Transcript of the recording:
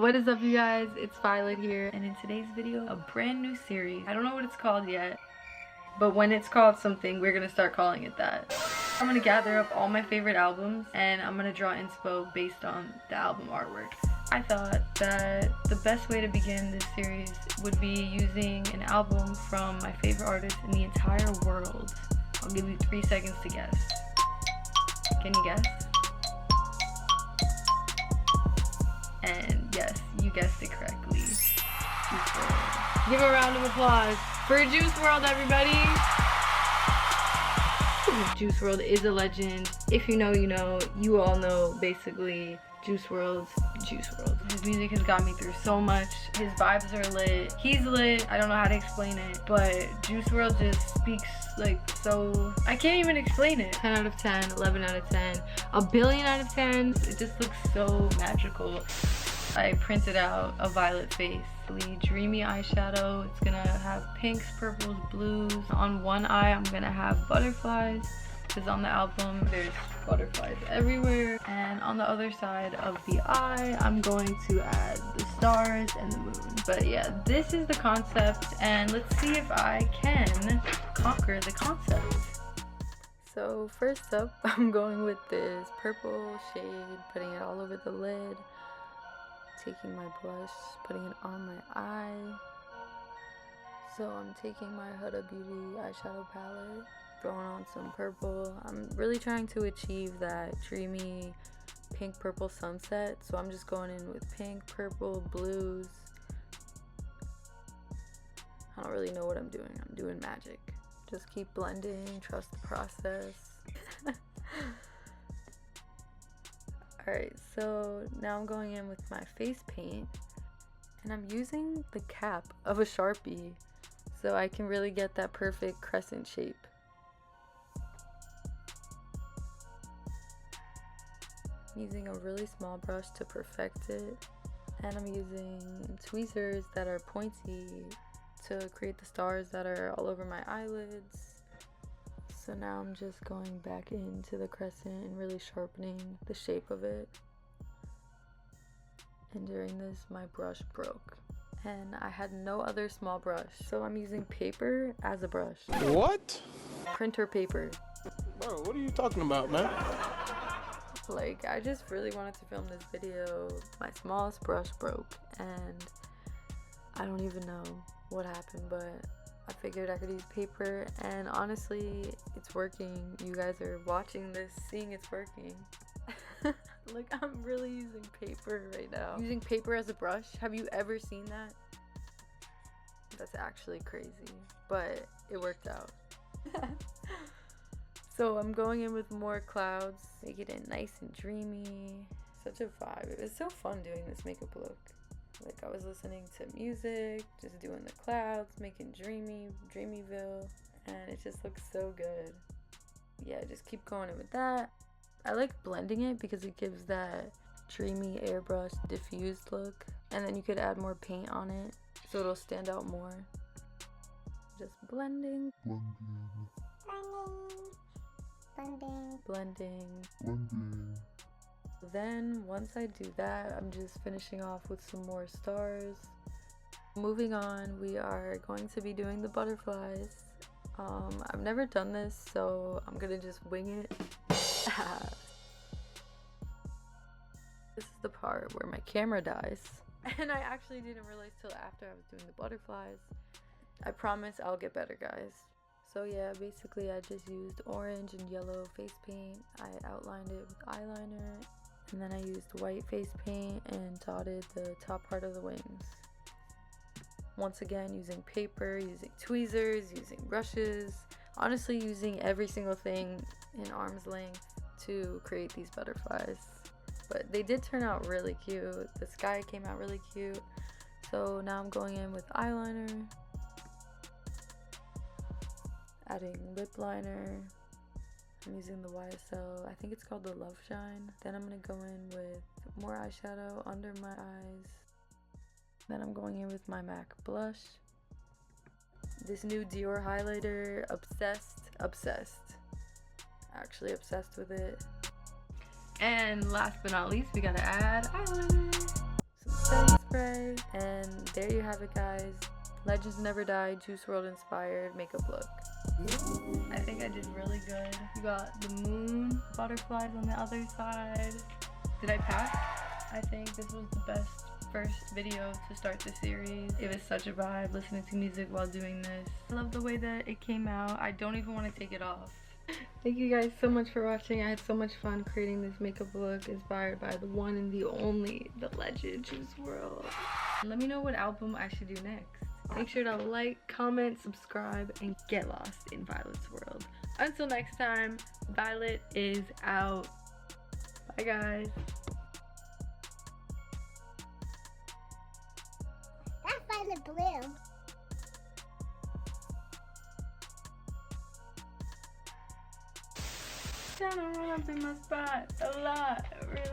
What is up, you guys? It's Violet here, and in today's video, a brand new series. I don't know what it's called yet, but when it's called something, we're gonna start calling it that. I'm gonna gather up all my favorite albums, and I'm gonna draw inspo based on the album artwork. I thought that the best way to begin this series would be using an album from my favorite artist in the entire world. I'll give you 3 seconds to guess. Can you guess? And yes, you guessed it correctly. Juice Wrld. Give a round of applause for Juice Wrld, everybody. Juice Wrld is a legend. If you know, you know. You all know, basically, Juice Wrld. His music has got me through so much. His vibes are lit. He's lit. I don't know how to explain it, but Juice Wrld just speaks like so. I can't even explain it. 10 out of 10, 11 out of 10, a billion out of 10. It just looks so magical. I printed out a violet face. Really dreamy eyeshadow. It's gonna have pinks, purples, blues. On one eye, I'm gonna have butterflies, because on the album there's butterflies everywhere. And on the other side of the eye, I'm going to add the stars and the moon. But yeah, this is the concept, and let's see if I can conquer the concept. So first up, I'm going with this purple shade, putting it all over the lid, taking my blush, putting it on my eye. So I'm taking my Huda Beauty eyeshadow palette, throwing on some purple. I'm really trying to achieve that dreamy pink purple sunset, so I'm just going in with pink, purple, blues. I don't really know what I'm doing. I'm doing magic. Just keep blending, trust the process. Alright, so now I'm going in with my face paint, and I'm using the cap of a Sharpie so I can really get that perfect crescent shape. I'm using a really small brush to perfect it, and I'm using tweezers that are pointy to create the stars that are all over my eyelids. So now I'm just going back into the crescent and really sharpening the shape of it. And during this, my brush broke, and I had no other small brush, so I'm using paper as a brush. What? Printer paper. Bro, what are you talking about, man? Like, I just really wanted to film this video. My smallest brush broke, and I don't even know what happened, but I figured I could use paper, and honestly, it's working. You guys are watching this, seeing it's working. Like, I'm really using paper right now. Using paper as a brush. Have you ever seen that? That's actually crazy, but it worked out. So I'm going in with more clouds, make it nice and dreamy. Such a vibe. It was so fun doing this makeup look. Like, I was listening to music, just doing the clouds, making Dreamyville, and it just looks so good. Yeah, just keep going in with that. I like blending it because it gives that dreamy airbrush diffused look, and then you could add more paint on it so it'll stand out more. Just blending. Then once I do that, I'm just finishing off with some more stars. Moving on, we are going to be doing the butterflies. I've never done this, so I'm gonna just wing it. This is the part where my camera dies, and I actually didn't realize till after I was doing the butterflies. I promise I'll get better, guys. So yeah, basically I just used orange and yellow face paint. I outlined it with eyeliner, and then I used white face paint and dotted the top part of the wings. Once again, using paper, using tweezers, using brushes, honestly using every single thing in arm's length to create these butterflies. But they did turn out really cute. The sky came out really cute. So now I'm going in with eyeliner, adding lip liner. I'm using the YSL, I think it's called the Love Shine. Then I'm going to go in with more eyeshadow under my eyes. Then I'm going in with my MAC blush. This new Dior highlighter, obsessed. Actually obsessed with it. And last but not least, we gotta add eyeliner. setting spray. And there you have it, guys. Legends Never Die, Juice Wrld inspired makeup look. I think I did really good. You got the moon butterflies on the other side. Did I pass? I think this was the best first video to start the series. It was such a vibe listening to music while doing this. I love the way that it came out. I don't even want to take it off. Thank you guys so much for watching. I had so much fun creating this makeup look inspired by the one and the only, the legend, Juice Wrld. Let me know what album I should do next. Make sure to like, comment, subscribe, and get lost in Violet's world. Until next time, Violet is out. Bye, guys. That's Violet Blue. Trying to run up in my spot a lot, really.